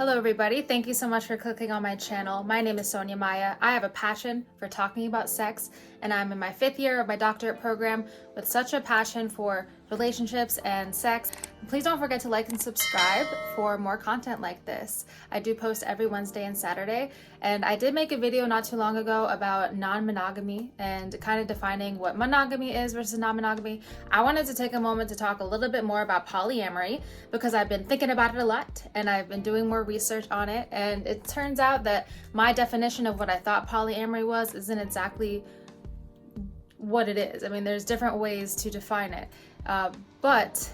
Hello everybody, thank you so much for clicking on my channel. My name is Sonia Maya. I have a passion for talking about sex, and I'm in my 5th year of my doctorate program with such a passion for relationships and sex. Please don't forget to like and subscribe for more content like this. I do post every Wednesday and Saturday, and I did make a video not too long ago about non-monogamy and kind of defining what monogamy is versus non-monogamy. I wanted to take a moment to talk a little bit more about polyamory because I've been thinking about it a lot and I've been doing more research on it, and it turns out that my definition of what I thought polyamory was isn't exactly what it is. I mean, there's different ways to define it, but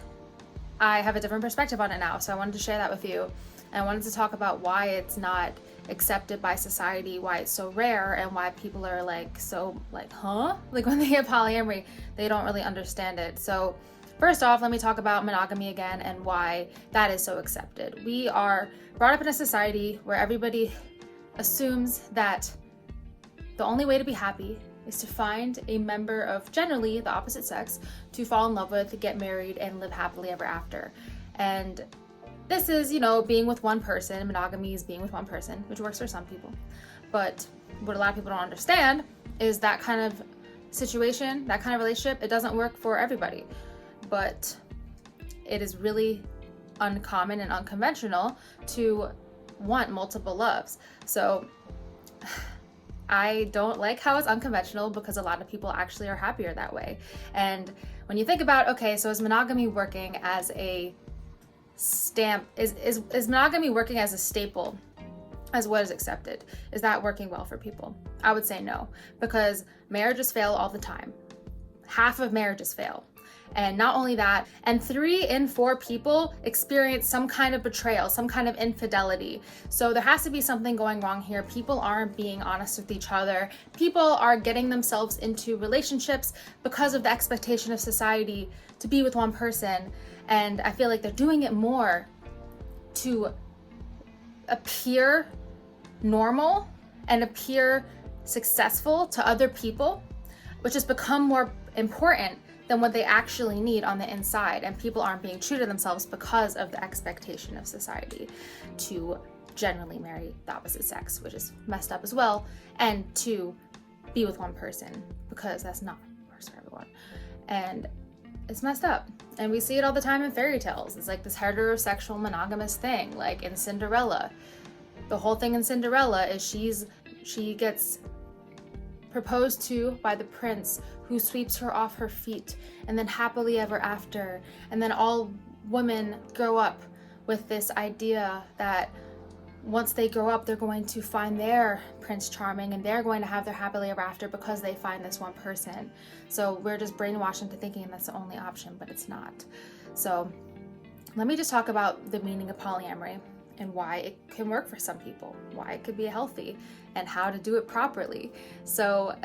I have a different perspective on it now, so I wanted to share that with you. And I wanted to talk about why it's not accepted by society, why it's so rare, and why people are huh? Like when they hear polyamory, they don't really understand it. So first off, let me talk about monogamy again and why that is so accepted. We are brought up in a society where everybody assumes that the only way to be happy is to find a member of generally the opposite sex to fall in love with, get married, and live happily ever after. And this is, being with one person. Monogamy is being with one person, which works for some people. But what a lot of people don't understand is that kind of situation, that kind of relationship, it doesn't work for everybody. But it is really uncommon and unconventional to want multiple loves. So I don't like how it's unconventional because a lot of people actually are happier that way. And when you think about, okay, so is monogamy working as a stamp, is monogamy working as a staple, as what is accepted? Is that working well for people? I would say no, because marriages fail all the time. Half of marriages fail. And not only that, and 3 in 4 people experience some kind of betrayal, some kind of infidelity. So there has to be something going wrong here. People aren't being honest with each other. People are getting themselves into relationships because of the expectation of society to be with one person. And I feel like they're doing it more to appear normal and appear successful to other people, which has become more important than what they actually need on the inside. And people aren't being true to themselves because of the expectation of society to generally marry the opposite sex, which is messed up as well, and to be with one person because that's not works for everyone. And it's messed up. And we see it all the time in fairy tales. It's like this heterosexual monogamous thing, like in Cinderella. The whole thing in Cinderella is she gets proposed to by the prince, who sweeps her off her feet, and then happily ever after. And then all women grow up with this idea that once they grow up, they're going to find their Prince Charming and they're going to have their happily ever after because they find this one person. So we're just brainwashed into thinking that's the only option, but it's not. So let me just talk about the meaning of polyamory and why it can work for some people, why it could be healthy, and how to do it properly. So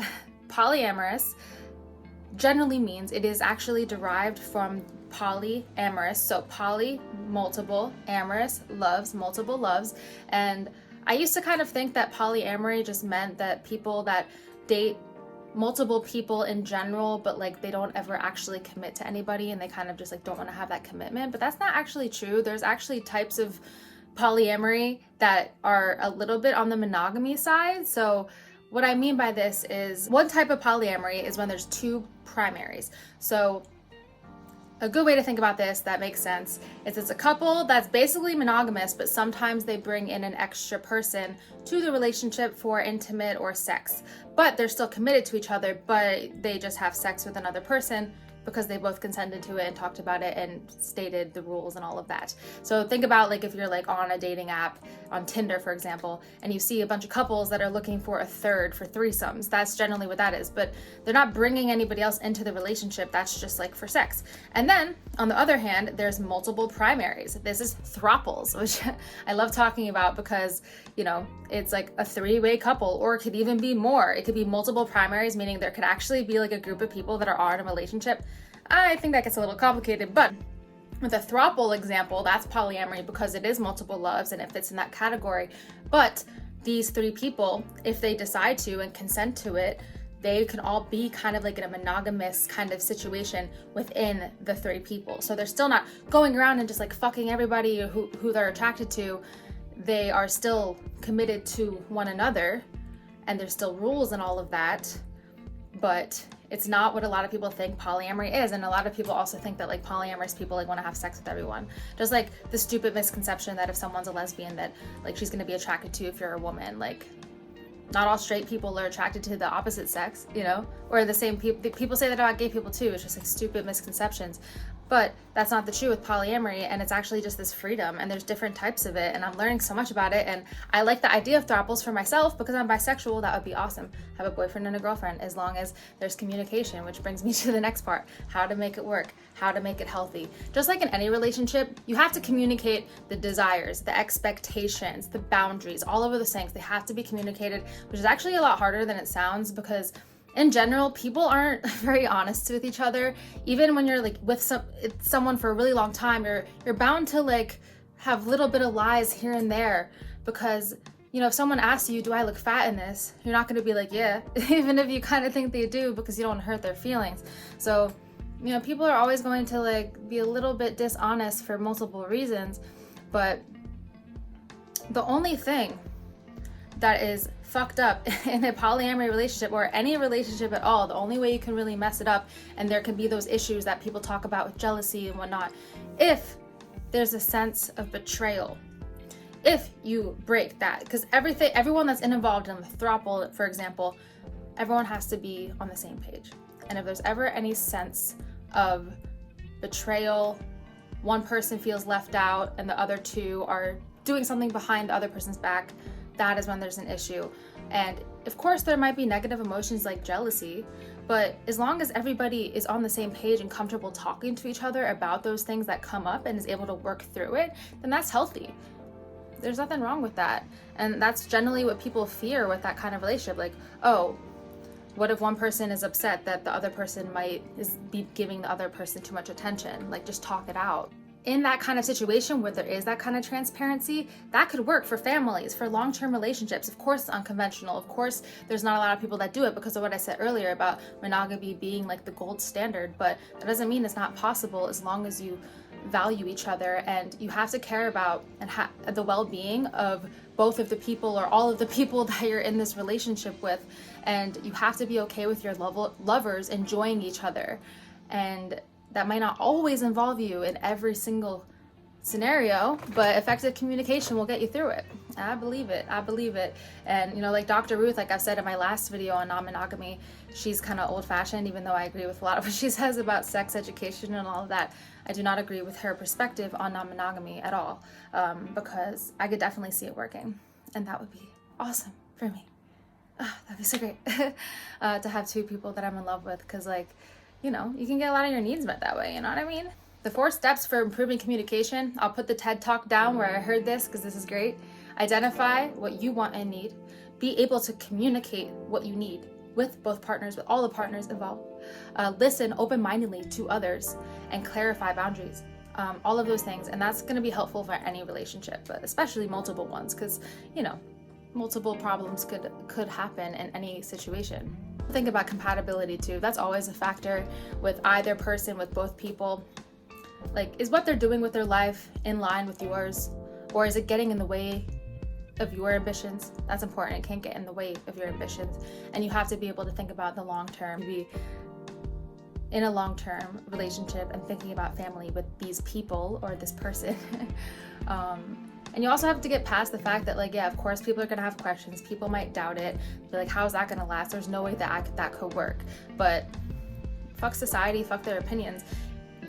polyamorous generally means it is actually derived from polyamorous. So poly, multiple, amorous, loves, multiple loves. And I used to kind of think that polyamory just meant that people that date multiple people in general, but like they don't ever actually commit to anybody and they kind of just like don't want to have that commitment. But that's not actually true. There's actually types of polyamory that are a little bit on the monogamy side. So what I mean by this is one type of polyamory is when there's 2 primaries. So a good way to think about this that makes sense is it's a couple that's basically monogamous, but sometimes they bring in an extra person to the relationship for intimate or sex, but they're still committed to each other, but they just have sex with another person because they both consented to it and talked about it and stated the rules and all of that. So think about like if you're like on a dating app, on Tinder for example, and you see a bunch of couples that are looking for a third for threesomes. That's generally what that is, but they're not bringing anybody else into the relationship. That's just like for sex. And then on the other hand, there's multiple primaries. This is throuples, which I love talking about because, it's like a 3-way couple, or it could even be more. It could be multiple primaries, meaning there could actually be like a group of people that are in a relationship. I think that gets a little complicated, but with a throuple example, that's polyamory because it is multiple loves and it fits in that category. But these 3 people, if they decide to and consent to it, they can all be kind of like in a monogamous kind of situation within the 3 people. So they're still not going around and just like fucking everybody who they're attracted to. they are still committed to one another and there's still rules and all of that, but it's not what a lot of people think polyamory is. And a lot of people also think that like polyamorous people like want to have sex with everyone. Just like the stupid misconception that if someone's a lesbian that like she's going to be attracted to if you're a woman. Like, not all straight people are attracted to the opposite sex, you know, or the same people say that about gay people too. It's just like stupid misconceptions. But that's not the truth with polyamory, and it's actually just this freedom, and there's different types of it, and I'm learning so much about it, and I like the idea of throuples for myself because I'm bisexual. That would be awesome. Have a boyfriend and a girlfriend, as long as there's communication, which brings me to the next part, how to make it work, how to make it healthy. Just like in any relationship, you have to communicate the desires, the expectations, the boundaries, all of those things. They have to be communicated, which is actually a lot harder than it sounds because in general, people aren't very honest with each other. Even when you're like with someone for a really long time, you're bound to like have little bit of lies here and there because, you know, if someone asks you, do I look fat in this? You're not going to be like, yeah, even if you kind of think they do because you don't hurt their feelings. So, you know, people are always going to like be a little bit dishonest for multiple reasons. But the only thing that is fucked up in a polyamory relationship or any relationship at all, the only way you can really mess it up, and there can be those issues that people talk about with jealousy and whatnot, if there's a sense of betrayal, if you break that, because everyone that's involved in the throuple, for example, everyone has to be on the same page. And if there's ever any sense of betrayal, one person feels left out and the other two are doing something behind the other person's back, that is when there's an issue. And of course there might be negative emotions like jealousy, but as long as everybody is on the same page and comfortable talking to each other about those things that come up and is able to work through it, then that's healthy. There's nothing wrong with that. And that's generally what people fear with that kind of relationship. Like, oh, what if one person is upset that the other person might be giving the other person too much attention? Like, just talk it out. In that kind of situation where there is that kind of transparency, that could work for families, for long-term relationships. Of course, it's unconventional. Of course, there's not a lot of people that do it because of what I said earlier about monogamy being like the gold standard, but that doesn't mean it's not possible as long as you value each other, and you have to care about and the well-being of both of the people or all of the people that you're in this relationship with, and you have to be okay with your lovers enjoying each other. And that might not always involve you in every single scenario, but effective communication will get you through it. I believe it. And, you know, like Dr. Ruth, like I've said in my last video on non-monogamy, she's kind of old-fashioned, even though I agree with a lot of what she says about sex education and all of that. I do not agree with her perspective on non-monogamy at all, because I could definitely see it working, and that would be awesome for me. That'd be so great to have two people that I'm in love with, because, like, you know, you can get a lot of your needs met that way, you know what I mean? The 4 steps for improving communication, I'll put the TED Talk down where I heard this because this is great. Identify what you want and need. Be able to communicate what you need with both partners, with all the partners involved. Listen open-mindedly to others and clarify boundaries. All of those things, and that's going to be helpful for any relationship, but especially multiple ones, because, you know, multiple problems could happen in any situation. Think about compatibility too. That's always a factor with either person, with both people. Like, is what they're doing with their life in line with yours, or is it getting in the way of your ambitions? That's important. It can't get in the way of your ambitions, and you have to be able to think about the long term. Be in a long-term relationship and thinking about family with these people or this person. And you also have to get past the fact that, like, yeah, of course, people are going to have questions. People might doubt it. Be like, how is that going to last? There's no way that that could work. But fuck society, fuck their opinions.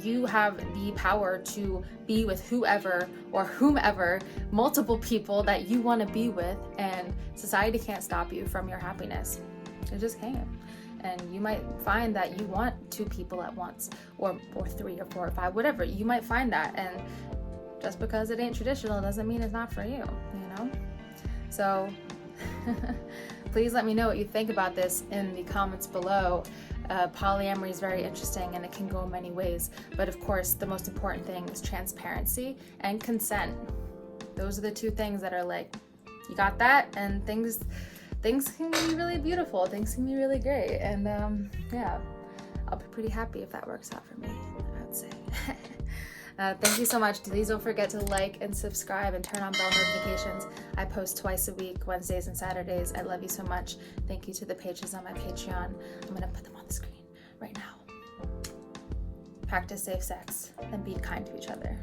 You have the power to be with whoever or whomever, multiple people that you want to be with, and society can't stop you from your happiness. It just can't. And you might find that you want 2 people at once, or 3 or 4 or 5, whatever. You might find that, and just because it ain't traditional doesn't mean it's not for you, you know? So please let me know what you think about this in the comments below. Polyamory is very interesting and it can go many ways, but of course the most important thing is transparency and consent. Those are the 2 things that are like, you got that, and things can be really beautiful, things can be really great, and yeah, I'll be pretty happy if that works out for me, I would say. Thank you so much. Please don't forget to like and subscribe and turn on bell notifications. I post twice a week, Wednesdays and Saturdays. I love you so much. Thank you to the pages on my Patreon. I'm going to put them on the screen right now. Practice safe sex and be kind to each other.